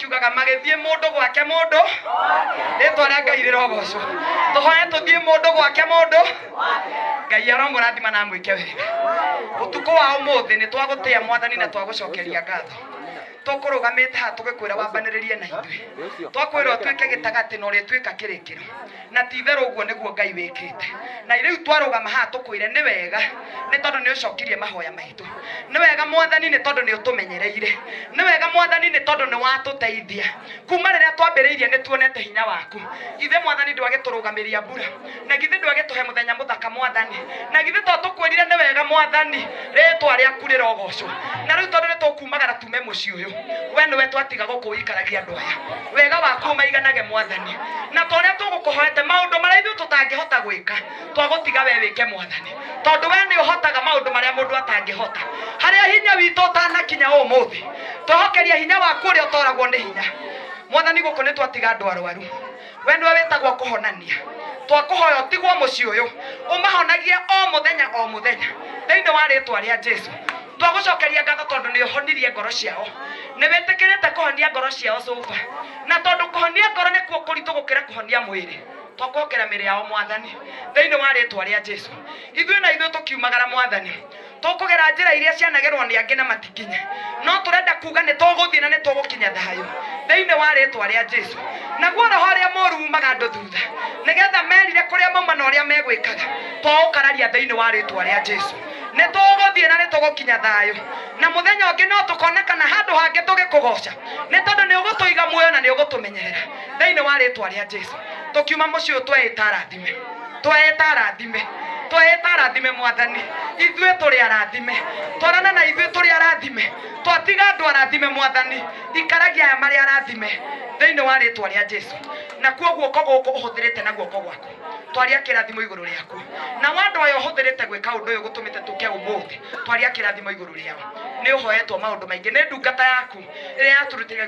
tukiugaga magithie mundu gwake mundu ritwa ria Ngai rirogoco tuhoye tuthie mundu gwake mundu Ngai aromurathima na mwike wega utuko wa umuthi ni twagutia mwathani na twagucokeria ngatho tukurugamite ha tugikwira wambaniririe na ithui twakwirwo twike gitagati no ritwika kirikiro na titheru uguo niguo Ngai wikite na riu twarugama ha tukwire ni wega ni tondu ni ucokirie mahoya maitu ni wega mwathani ni tondu ni utumenyereire ni wega mwathani ni tondu ni watuteithia kuma riria twambiriirie ni tuonete hinya waku ithe mwathani ndwagiturugamiriria mbura na githe ndwagituhe muthenya muthaka mwathani na githe to tukwirire ni wega mwathani ritwa riaku rirogocwo na riu tondu ni tukumagara tume mucii uyu we niwe twatiga gukuikaragia andu aya wega waku maiganage mwathani na toria tugukuhoete maundu maria ithu tutangihota gwika twagutiga we wike mwathani tondu we ni uhotaga maundu maria mundu atangihota haria hinya witu utanakinya umuthi twahokeria hinya waku uria utoragwo ni hinya mwathani guku ni twatiga andu arwaru we niwe witagwo kuhonania twakuhoya utigwo mucii uyu umahonagie o muthenya thiini wa ritwa ria Jesu twagucokeria ngatho tondu ni uhonirie ngoro ciao ni witikirite kuhonia ngoro ciao sofa na tondu kuhonia ngoro ni kuo kuritu gukira kuhonia mwiri twakokera miri yao mwathani thiini wa ritwa ria Jesu ithuĩ tukiumagara mwathani tukugera njira iria cianagerwo ni angi na matikinye no turenda kuga ni tuguthii na ni tugukinya thayo thiini wa ritwa ria Jesu naguo roho ria moru umaga andu thutha nigetha merire kuria mauma na uria megwikaga twaukararia thiini wa ritwa ria Jesu ni tuguthii na ni tugukinya thayo na muthenya ungi no tukonekana handu hangi tugikugoca ni tondu ni ugutuiga muoyo na ni ugutumenyerera thiini wa ritwa ria Jesu tukiuma mucii uyu tweta arathime mwathani ithuĩ tũrĩ arathime twarana na ithuĩ tũrĩ arathime twatiga andu arathime mwathani ikaragia aya marĩ arathime thĩinĩ wa rĩtwa rĩa Jesu na kuo guoko gũkũ ũhũthĩrĩte na guoko gwaku twaria kĩrathimo igũrũ rĩaku na wandu aya ũhũthĩrĩte gwĩka ũndũ ũyũ gũtũmĩte tũke ũmũthĩ twaria kĩrathimo igũrũ rĩao nĩ ũhoetwo maũndũ maingĩ nĩ ndungata yaku ĩrĩa yaturutĩra